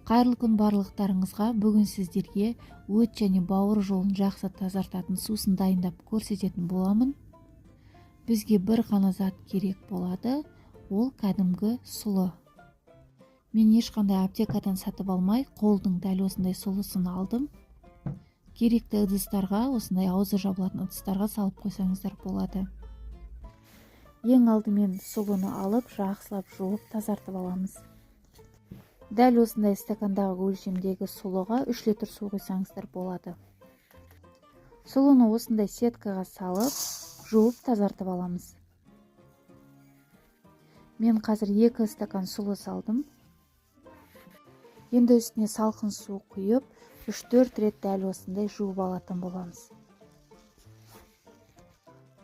Қайырлы күн барлықтарыңызға. Бүгін сіздерге өт және бауыр жолын жақсы тазартатын сусын дайындап көрсететін боламын. Бізге бір ғана зат керек болады, ол кәдімгі сұлы. Мен ешқандай аптекадан сатып алмай, қолдың дәл осындай сұлысын алдым. Керекті ыдыстарға, осындай аузы жабылатын ыдыстарға салып қойсаңыздар болады. Ең алдымен сұлыны алып, жақсылап жуып тазартып аламыз. Дәл осындай стакандағы өлшемдегі сұлыға 3 литр су құйсаңыздар болады. Сұлыны осындай сеткаға салып, жуып тазартып аламыз. Мен қазір 2 стакан сұлы салдым. Енді үстіне салқын су құйып, 3-4 рет дәл осындай жуып алатын боламыз.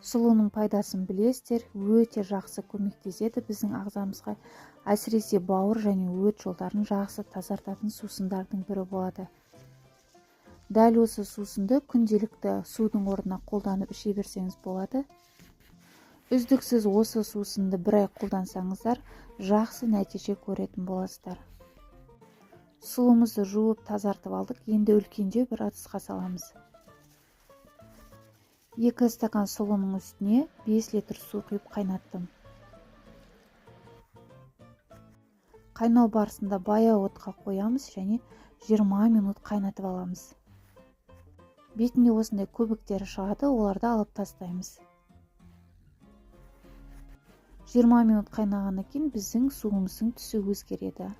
Сұлының пайдасын білесіздер, өте жақсы көмектеседі біздің ағзамызға, әсіресе бауыр және өт жолдарын жақсы тазартатын сусындардың бірі болады. Дәл осы сусынды күнделікті судың орнына қолданып іше берсеңіз болады. Үздіксіз осы сусынды бір ай қолдансаңыздар, жақсы нәтиже көретін боласыздар. Сұлымызды жуып тазартып алдық, енді үлкенде бір ыдысқа саламыз. 2 стакан сұлының үстіне 5 литр су құйып қайнаттым. Қайнау барысында баяу отқа қоямыз және 20 минут қайнатып аламыз. Бетінде осындай көбіктері шығады, оларды алып тастаймыз. 20 минут қайнағаннан кейін біздің суымыздың түсі өзгереді.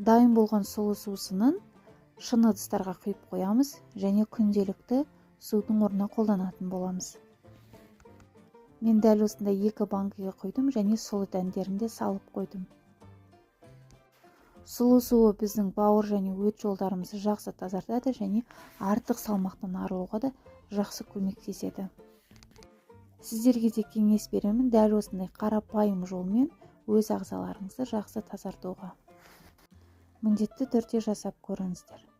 Дайын болған сұлы сусынын шыны ыдыстарға құйып қоямыз және күнделікті судың орнына қолданатын боламыз. Мен дәл осындай 2 банкіге құйдым және сұлы дәндерінде салып қойдым. Сұлы суы біздің бауыр және өт жолдарымызды жақсы тазартады және артық салмақтан арылуға да жақсы көмектеседі. Сіздерге де кеңес беремін, дәл осындай қарапайым жолмен өз ағзаларыңызды жақсы тазартуға. Міндетті түрде жасап көріңіздер.